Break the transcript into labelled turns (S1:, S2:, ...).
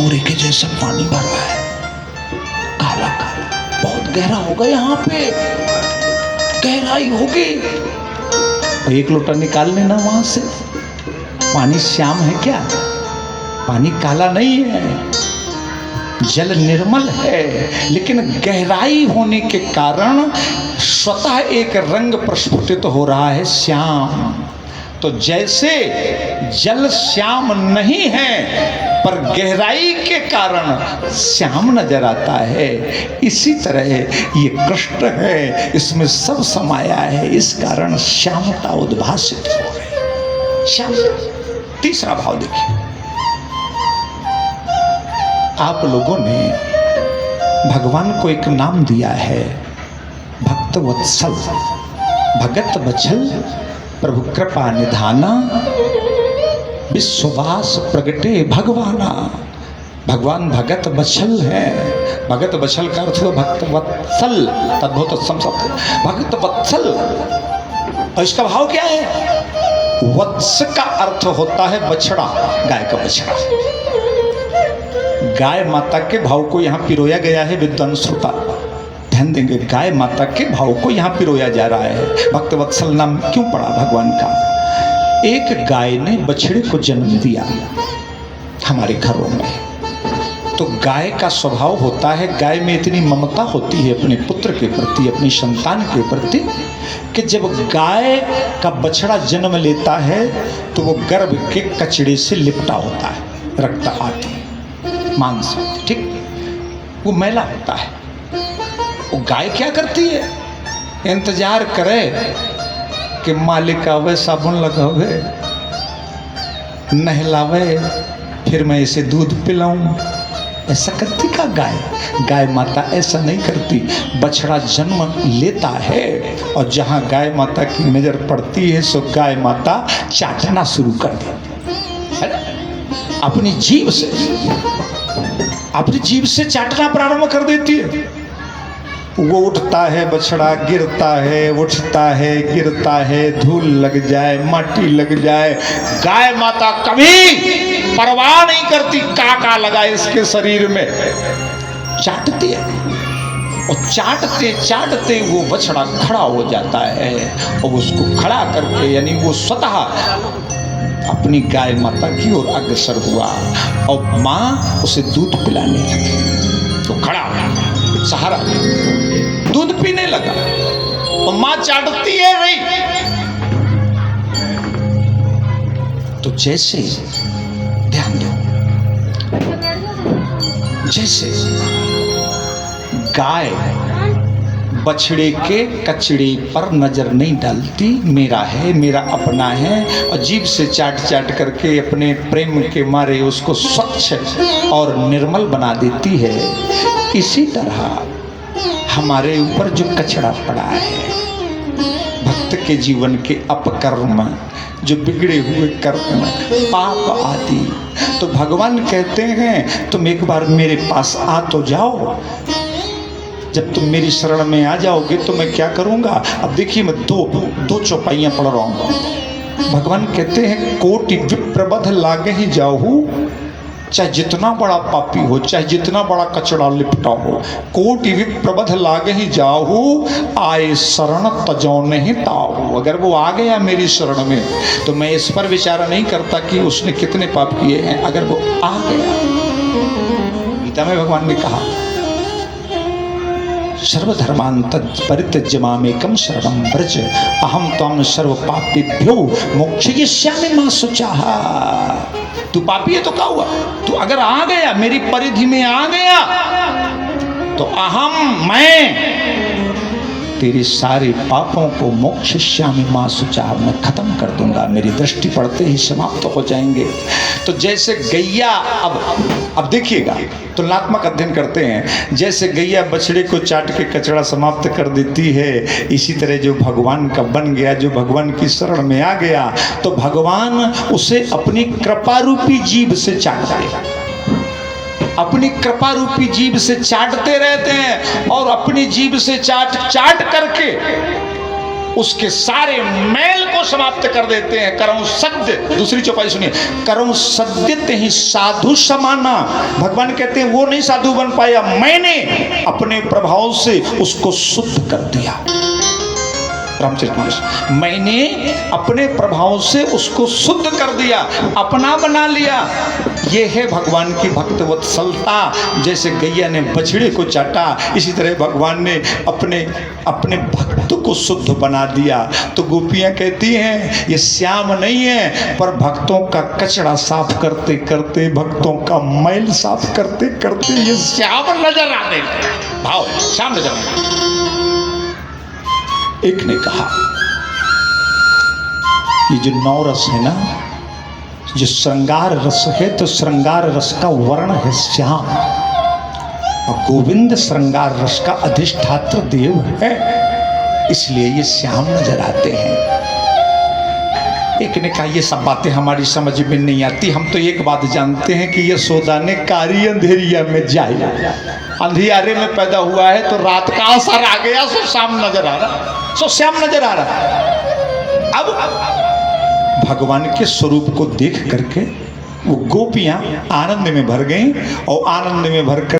S1: भंवरे के जैसा पानी भरा है, काला काला, बहुत गहरा होगा, यहाँ पे गहराई होगी। एक लोटा निकाल लेना वहां से। पानी श्याम है क्या? पानी काला नहीं है, जल निर्मल है, लेकिन गहराई होने के कारण स्वतः एक रंग प्रस्फुटित हो रहा है, श्याम। तो जैसे जल श्याम नहीं है पर गहराई के कारण श्याम नजर आता है, इसी तरह ये कृष्ण है, इसमें सब समाया है, इस कारण श्यामता उद्भासित हो रही। श्याम। तीसरा भाव देखिए, आप लोगों ने भगवान को एक नाम दिया है, भक्त वत्सल, भगत वत्सल, प्रभु कृपा निधाना, विश्ववास प्रगटे भगवाना। भगवान भगत वत्सल है। भगत वत्सल का अर्थ हुआ भक्त वत्सल, तद्भुत शब्द भगत वत्सल। और इसका भाव क्या है? वत्स का अर्थ होता है बछड़ा, गाय का बछड़ा। गाय माता के भाव को यहाँ पिरोया गया है, विद्वान श्रोता ध्यान देंगे। गाय माता के भाव को यहाँ पिरोया जा रहा है। भक्त वत्सल नाम क्यों पड़ा भगवान का? एक गाय ने बछड़े को जन्म दिया हमारे घरों में। तो गाय का स्वभाव होता है, गाय में इतनी ममता होती है अपने पुत्र के प्रति, अपनी संतान के प्रति, कि जब गाय का बछड़ा जन्म लेता है तो वो गर्भ के कचड़े से लिपटा होता है, रक्त आती, मांस, ठीक, वो मैला होता है। वो गाय क्या करती है? इंतजार करे कि मालिक आवे, साबुन लगावे, नहलावे, फिर मैं इसे दूध पिलाऊं। ऐसा करती का गाय? गाय माता ऐसा नहीं करती। बछड़ा जन्म लेता है और जहां गाय माता की नजर पड़ती है सो गाय माता चाटना शुरू कर देती है, अपनी जीभ से चाटना प्रारंभ कर देती है। वो उठता है, बछड़ा गिरता है, उठता है, गिरता है, धूल लग जाए, माटी लग जाए, गाय माता कभी परवाह नहीं करती का लगा इसके शरीर में, चाटती है। और चाटते चाटते वो बछड़ा खड़ा हो जाता है और उसको खड़ा करके, यानी वो स्वतः अपनी गाय माता की ओर अग्रसर हुआ और माँ उसे दूध पिलाने लगी। तो खड़ा सहारा दूध पीने लगा और मां चाटती है नहीं। तो जैसे ध्यान दो, जैसे गाय बछड़े के कचड़े पर नजर नहीं डालती, मेरा है, मेरा अपना है, और जीभ से चाट चाट करके अपने प्रेम के मारे उसको स्वच्छ और निर्मल बना देती है, इसी तरह हमारे ऊपर जो कचड़ा पड़ा है, भक्त के जीवन के अपकर्म, जो बिगड़े हुए कर्म, पाप आदि, तो भगवान कहते हैं तुम एक बार मेरे पास आ तो जाओ। जब तुम मेरी शरण में आ जाओगे तो मैं क्या करूंगा? अब देखिए, मैं दो चौपाइयां पढ़ रहा हूँ। भगवान कहते हैं कोटि विप्रबध लागे ही जाहू, चाहे जितना बड़ा पापी हो, चाहे जितना बड़ा कचड़ा लिपटा हो, कोटि विप्रबध लागे ही जाहू, आए शरण तजौ नहीं ताहू। अगर वो आ गया मेरी शरण में तो मैं इस पर विचार नहीं करता कि उसने कितने पाप किए हैं। अगर वो आ गया, गीता में भगवान ने कहा सर्वधर्मान परित्यज्य मामेकं शरणं व्रज अहम त्वं सर्व पापेभ्यो मोक्षयिष्यामि मा शुचः। तू पापी है तो क्या हुआ? तू अगर आ गया, मेरी परिधि में आ गया, तो अहम, मैं तेरे सारे पापों को मोक्षयिष्यामि मा शुचः, मैं खत्म कर दूंगा, मेरी दृष्टि पड़ते ही समाप्त हो जाएंगे। तो जैसे गैया, अब देखिएगा, तुलनात्मक अध्ययन करते हैं, जैसे गैया बछड़े को चाट के कचड़ा समाप्त कर देती है, इसी तरह जो भगवान का बन गया, जो भगवान की शरण में आ गया, तो भगवान उसे अपनी कृपा रूपी जीभ से चाटते हैं, अपनी कृपा रूपी जीभ से चाटते रहते हैं, और अपनी जीभ से चाट चाट करके उसके सारे मैल को समाप्त कर देते हैं। करम सद्य, दूसरी चौपाई सुनिए, करम सद्य ते ही साधु समाना। भगवान कहते हैं वो नहीं साधु बन पाया, मैंने अपने प्रभाव से उसको शुद्ध कर दिया। रामचरितमानस, मैंने अपने प्रभाव से उसको शुद्ध कर दिया, अपना बना लिया। ये है भगवान की भक्त वत्सलता। जैसे गैया ने बछड़े को चाटा, इसी तरह भगवान ने अपने भक्त को शुद्ध बना दिया। तो गोपियां कहती हैं ये श्याम नहीं है, पर भक्तों का कचरा साफ करते करते, भक्तों का मैल साफ करते करते ये श्याम नजर आने लगे। भाव श्याम नजर आने। एक ने कहा ये जो नौ रस है ना, जो श्रृंगार रस है, तो श्रृंगार रस का वर्ण है श्याम, और गोविंद श्रृंगार रस का अधिष्ठात्र देव है, इसलिए ये श्याम नजर आते हैं। एक ने कहा ये सब बातें हमारी समझ में नहीं आती, हम तो एक बात जानते हैं कि यशोदा ने कारी अंधेरिया में जाया, अंधियारे में पैदा हुआ है, तो रात का असर आ गया, सो श्याम नजर आ रहा, सो श्याम नजर आ रहा। अब भगवान के स्वरूप को देख करके वो गोपियां आनंद में भर गईं, और आनंद में भर कर